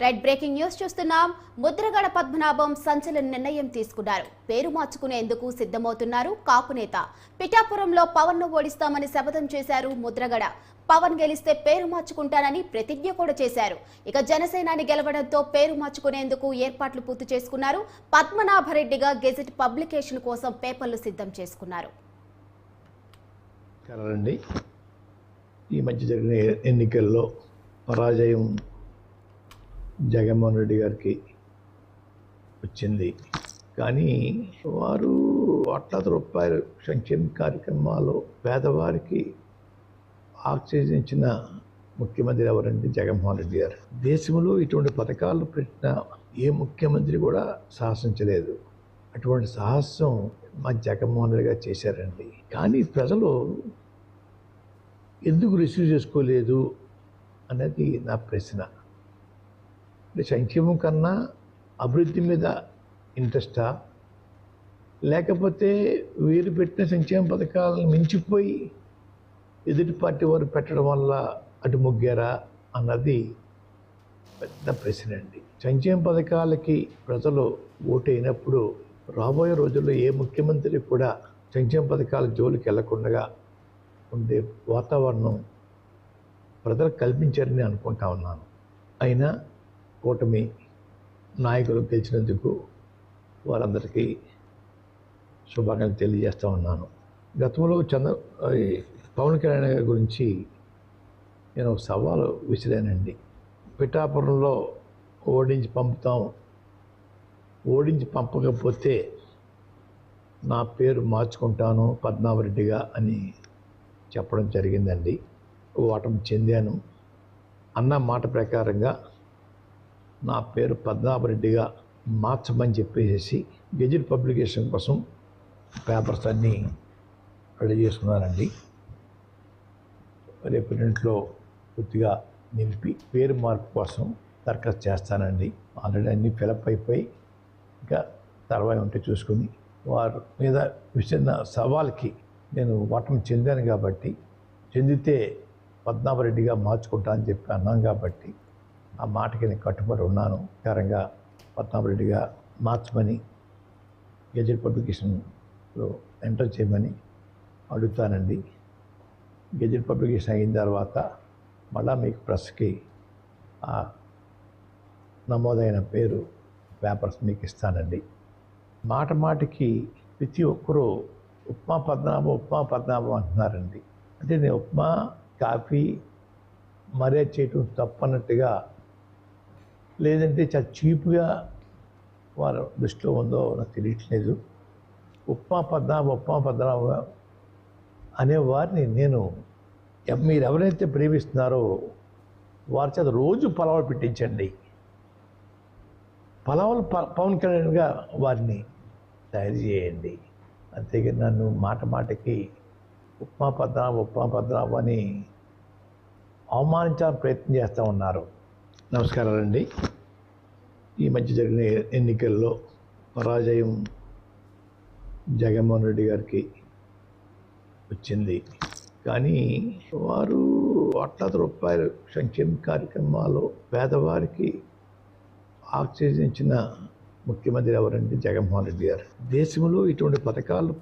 Right breaking news చూస్తున్నాం. ముద్రగడ పద్మనాభం సంచలన నిర్ణయం తీసుకున్నారు. పేరు మార్చుకునేందుకు సిద్ధమవుతున్నారు కాపు నేత. పిఠాపురంలో పవన్ ను ఓడిస్తామని శపథం చేశారు ముద్రగడ. పవన్ గెలిస్తే పేరు మార్చుకుంటానని ప్రతిజ్ఞ కూడా చేశారు. ఇక జనసేనాని గెలవడంతో పేరు మార్చుకునేందుకు ఏర్పాట్లు పూర్తి చేసుకున్నారు. పద్మనాభరెడ్డిగా గెజెట్ పబ్లికేషన్ కోసం పేపర్లు సిద్ధం చేసుకున్నారు. ఈ మధ్య జరిగిన ఎన్నికల్లో పరాజయం జగన్మోహన్ రెడ్డి గారికి వచ్చింది. కానీ వారు ₹1,00,000 సంక్షేమ కార్యక్రమాలు పేదవారికి ఆక్సిజన్ ముఖ్యమంత్రి ఎవరంటే జగన్మోహన్ రెడ్డి గారు. దేశంలో ఇటువంటి పథకాలు పెట్టిన ఏ ముఖ్యమంత్రి కూడా సాహసించలేదు. అటువంటి సాహసం మా జగన్మోహన్ రెడ్డి గారు చేశారండి. కానీ ప్రజలు ఎందుకు రిసీవ్ చేసుకోలేదు అనేది నా ప్రశ్న. సంక్షేమం కన్నా అభివృద్ధి మీద ఇంట్రెస్టా, లేకపోతే వీరు పెట్టిన సంక్షేమ పథకాలను మించిపోయి ఎదుటి పార్టీ వారు పెట్టడం వల్ల అటు మొగ్గారా అన్నది పెద్ద ప్రశ్న అండి. సంక్షేమ పథకాలకి ప్రజలు ఓటైనప్పుడు రాబోయే రోజుల్లో ఏ ముఖ్యమంత్రి కూడా సంక్షేమ పథకాల జోలికి వెళ్లకుండా ఉండే వాతావరణం ప్రజలు కల్పించారని అనుకుంటా ఉన్నాను. అయినా కూటమి నాయకులు గెలిచినందుకు వారందరికీ శుభాకాంక్షలు తెలియజేస్తూ ఉన్నాను. గతంలో పవన్ కళ్యాణ్ గారి గురించి నేను ఒక సవాలు విసిరానండి. పిఠాపురంలో ఓడించి పంపకపోతే నా పేరు మార్చుకుంటాను పద్మనాభరెడ్డిగా అని చెప్పడం జరిగిందండి. ఓటమి చెందాను. అన్న మాట ప్రకారంగా నా పేరు పద్మనాభరెడ్డిగా మార్చమని చెప్పేసి గెజెట్ పబ్లికేషన్ కోసం పేపర్స్ అన్నీ రెడీ చేసుకున్నానండి. రేపు ఇంట్లో పూర్తిగా నింపి పేరు మార్పు కోసం దరఖాస్తు చేస్తానండి. ఆల్రెడీ అన్నీ ఫిలప్ అయిపోయి ఇంకా తర్వాత ఉంటే చూసుకుని వారి మీద విసిరిన సవాల్కి నేను ఓటమి చెందాను కాబట్టి, చెందితే పద్మనాభరెడ్డిగా మార్చుకుంటా అని చెప్పి అన్నాను కాబట్టి ఆ మాటకి నేను కట్టుబడి ఉన్నాను. కారంగా పద్మనాభరెడ్డిగా మార్చమని గెజెట్ పబ్లికేషన్లో ఎంటర్ చేయమని అడుగుతానండి. గెజెట్ పబ్లికేషన్ అయిన తర్వాత మళ్ళా మీకు ప్రెస్కి ఆ నమోదైన పేరు పేపర్స్ మీకు ఇస్తానండి. మాటికి ప్రతి ఒక్కరూ ఉప్మా పద్మనాభం అంటున్నారండి. అంటే నేను ఉప్మా కాఫీ మర్యాద చేయటం తప్పన్నట్టుగా, లేదంటే చాలా చీప్గా వారి దృష్టిలో ఉందో నాకు తెలియట్లేదు. ఉప్మా పద్మనాభం అనే వారిని నేను మీరు ఎవరైతే ప్రేమిస్తున్నారో వారి చేత రోజు పలావులు పెట్టించండి. పలావులు పవన్ కళ్యాణ్గా వారిని తయారు చేయండి. అంతేగాని నన్ను మాటికి ఉప్మా పద్మనాభం అని అవమానించాలని ప్రయత్నం చేస్తూ ఉన్నారు. నమస్కారాలండి. ఈ మధ్య జరిగిన ఎన్నికల్లో పరాజయం జగన్మోహన్ రెడ్డి గారికి వచ్చింది. కానీ వారు ₹1,00,000 సంక్షేమ కార్యక్రమాలు పేదవారికి ఆక్సిజన్ ముఖ్యమంత్రి ఎవరంటే జగన్మోహన్ రెడ్డి గారు. దేశంలో ఇటువంటి పథకాలు